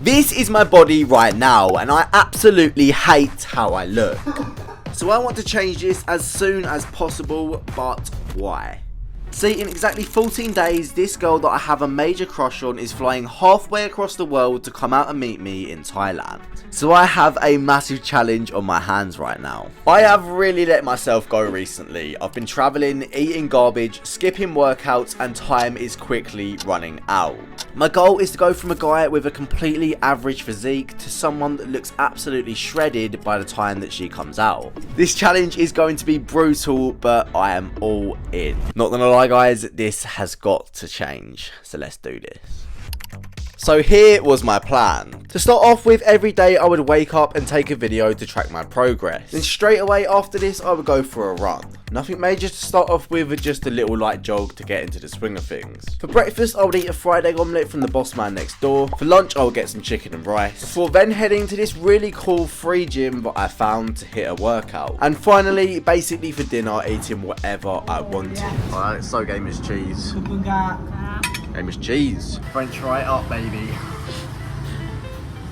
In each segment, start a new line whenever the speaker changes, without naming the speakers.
This is my body right now, and I absolutely hate how I look. So I want to change this as soon as possible, but why? See, in exactly 14 days, this girl that I have a major crush on is flying halfway across the world to come out and meet me in Thailand. So I have a massive challenge on my hands right now. I have really let myself go recently. I've been traveling, eating garbage, skipping workouts, and time is quickly running out. My goal is to go from a guy with a completely average physique to someone that looks absolutely shredded by the time that she comes out. This challenge is going to be brutal, but I am all in. Not gonna lie guys, this has got to change. So let's do this. So here was my plan. To start off with, every day I would wake up and take a video to track my progress. Then straight away after this I would go for a run. Nothing major to start off with, just a little light jog to get into the swing of things. For breakfast I would eat a fried egg omelette from the boss man next door. For lunch I would get some chicken and rice. Before then heading to this really cool free gym that I found to hit a workout. And finally, basically for dinner, eating whatever I wanted. Alright, so game is cheese. Game is cheese. French fry up, baby.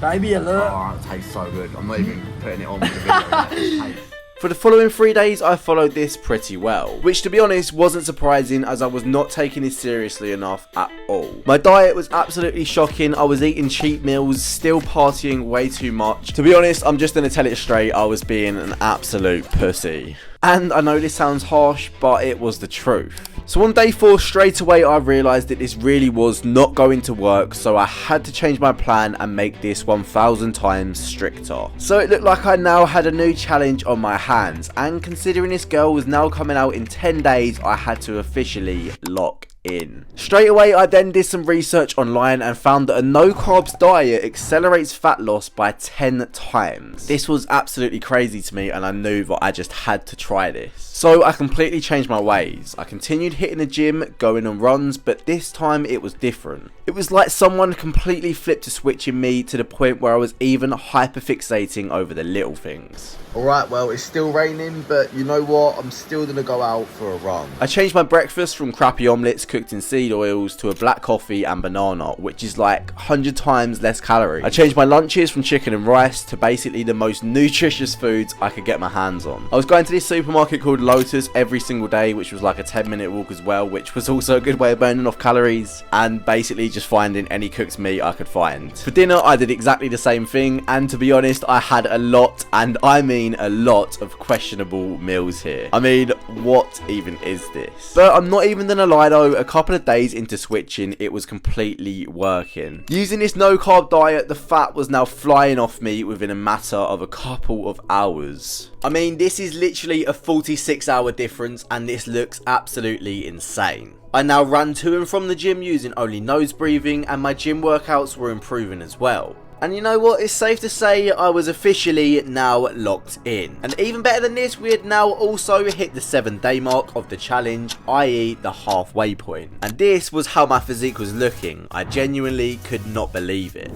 Baby alert.
Oh, it tastes so good. I'm not even putting it on for the video. For the following 3 days, I followed this pretty well, which to be honest wasn't surprising as I was not taking this seriously enough at all. My diet was absolutely shocking. I was eating cheap meals, still partying way too much. To be honest, I'm just going to tell it straight, I was being an absolute pussy. And I know this sounds harsh, but it was the truth. So on day 4, straight away I realised that this really was not going to work, so I had to change my plan and make this 1000 times stricter. So it looked like I now had a new challenge on my hands, and considering this girl was now coming out in 10 days, I had to officially lock in. Straight away I then did some research online and found that a no carbs diet accelerates fat loss by 10 times. This was absolutely crazy to me and I knew that I just had to try this. So I completely changed my ways. I continued hitting the gym, going on runs, but this time it was different. It was like someone completely flipped a switch in me to the point where I was even hyperfixating over the little things. Alright, well it's still raining, but you know what, I'm still gonna go out for a run. I changed my breakfast from crappy omelettes cooked in seed oils to a black coffee and banana, which is like 100 times less calories. I changed my lunches from chicken and rice to basically the most nutritious foods I could get my hands on. I was going to this supermarket called Lotus every single day, which was like a 10-minute walk as well, which was also a good way of burning off calories, and basically just finding any cooked meat I could find. For dinner I did exactly the same thing, and to be honest I had a lot, and I mean a lot of questionable meals here. I mean, what even is this? But I'm not even gonna lie though, a couple of days into switching it was completely working. Using this no carb diet, the fat was now flying off me within a matter of a couple of hours. I mean, this is literally a 46-hour difference and this looks absolutely insane. I now ran to and from the gym using only nose breathing, and my gym workouts were improving as well. And you know what, it's safe to say I was officially now locked in. And even better than this, we had now also hit the 7-day mark of the challenge, i.e. the halfway point. And this was how my physique was looking. I genuinely could not believe it.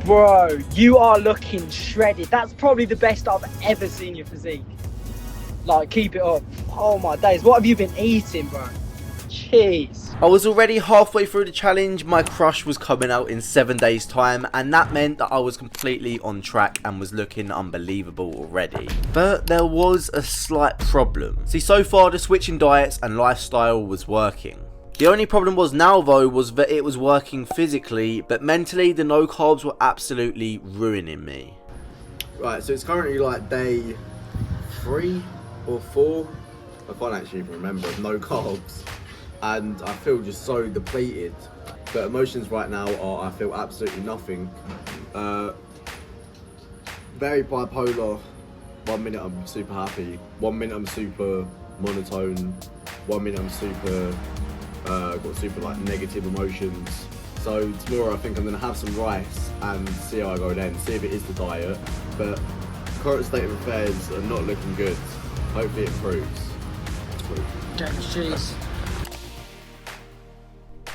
Bro, you are looking shredded. That's probably the best I've ever seen your physique. Like, keep it up. Oh my days, what have you been eating, bro? Jeez.
I was already halfway through the challenge, my crush was coming out in 7 days time, and that meant that I was completely on track and was looking unbelievable already. But there was a slight problem. See, so far the switching diets and lifestyle was working. The only problem was now though was that it was working physically, but mentally the no carbs were absolutely ruining me. Right, so it's currently like day 3 or 4, I can't actually even remember, no carbs. And I feel just so depleted. But emotions right now are I feel absolutely nothing. Very bipolar. 1 minute I'm super happy, 1 minute I'm super monotone, 1 minute I'm super got super like negative emotions. So tomorrow I think I'm gonna have some rice and see how I go then, see if it is the diet. But current state of affairs are not looking good. Hopefully it improves.
Jack's cheese.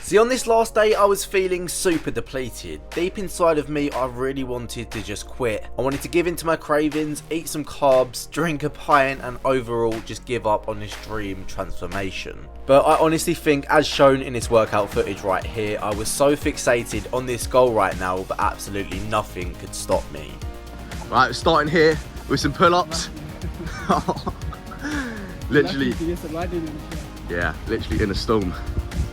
See, on this last day, I was feeling super depleted. Deep inside of me, I really wanted to just quit. I wanted to give in to my cravings, eat some carbs, drink a pint, and overall just give up on this dream transformation. But I honestly think, as shown in this workout footage right here, I was so fixated on this goal right now that absolutely nothing could stop me.
Right, starting here with some pull-ups. Literally, yeah, literally in a storm.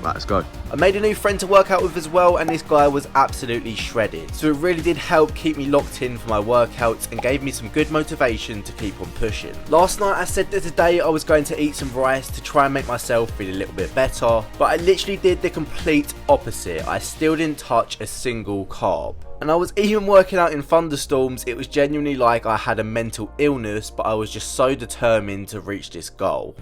Right, let's go.
I made a new friend to work out with as well, and this guy was absolutely shredded. So it really did help keep me locked in for my workouts and gave me some good motivation to keep on pushing. Last night I said that today I was going to eat some rice to try and make myself feel a little bit better, but I literally did the complete opposite. I still didn't touch a single carb. And I was even working out in thunderstorms. It was genuinely like I had a mental illness, but I was just so determined to reach this goal.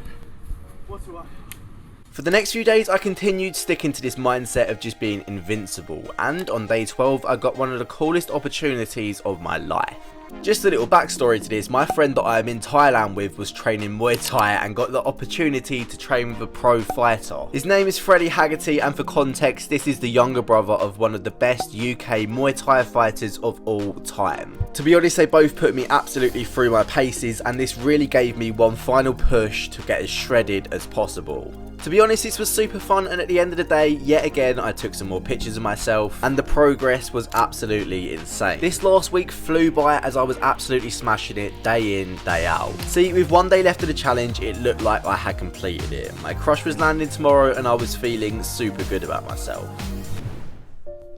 For the next few days, I continued sticking to this mindset of just being invincible, and on day 12, I got one of the coolest opportunities of my life. Just a little backstory to this, my friend that I am in Thailand with was training Muay Thai and got the opportunity to train with a pro fighter. His name is Freddie Haggerty, and for context, this is the younger brother of one of the best UK Muay Thai fighters of all time. To be honest, they both put me absolutely through my paces, and this really gave me one final push to get as shredded as possible. To be honest, this was super fun, and at the end of the day, yet again, I took some more pictures of myself, and the progress was absolutely insane. This last week flew by as I was absolutely smashing it day in, day out. See, with one day left of the challenge, it looked like I had completed it. My crush was landing tomorrow, and I was feeling super good about myself.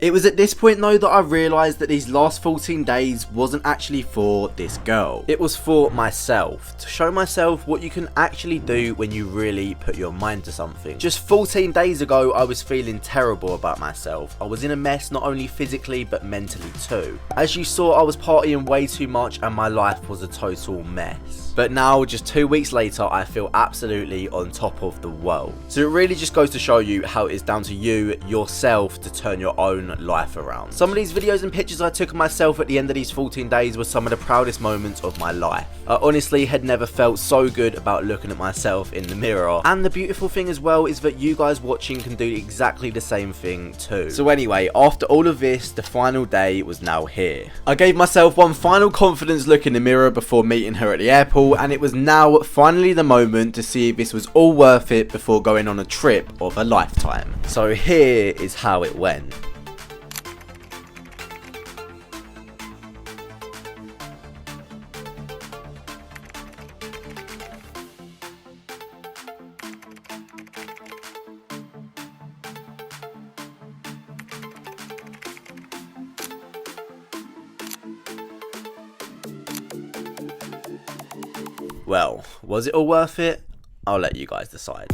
It was at this point though that I realised that these last 14 days wasn't actually for this girl. It was for myself, to show myself what you can actually do when you really put your mind to something. Just 14 days ago I was feeling terrible about myself. I was in a mess, not only physically but mentally too. As you saw, I was partying way too much and my life was a total mess. But now, just 2 weeks later, I feel absolutely on top of the world. So it really just goes to show you how it is down to you, yourself, to turn your own life around. Some of these videos and pictures I took of myself at the end of these 14 days were some of the proudest moments of my life. I honestly had never felt so good about looking at myself in the mirror. And the beautiful thing as well is that you guys watching can do exactly the same thing too. So anyway, after all of this, the final day was now here. I gave myself one final confidence look in the mirror before meeting her at the airport, and it was now finally the moment to see if this was all worth it before going on a trip of a lifetime. So here is how it went. Well, was it all worth it? I'll let you guys decide.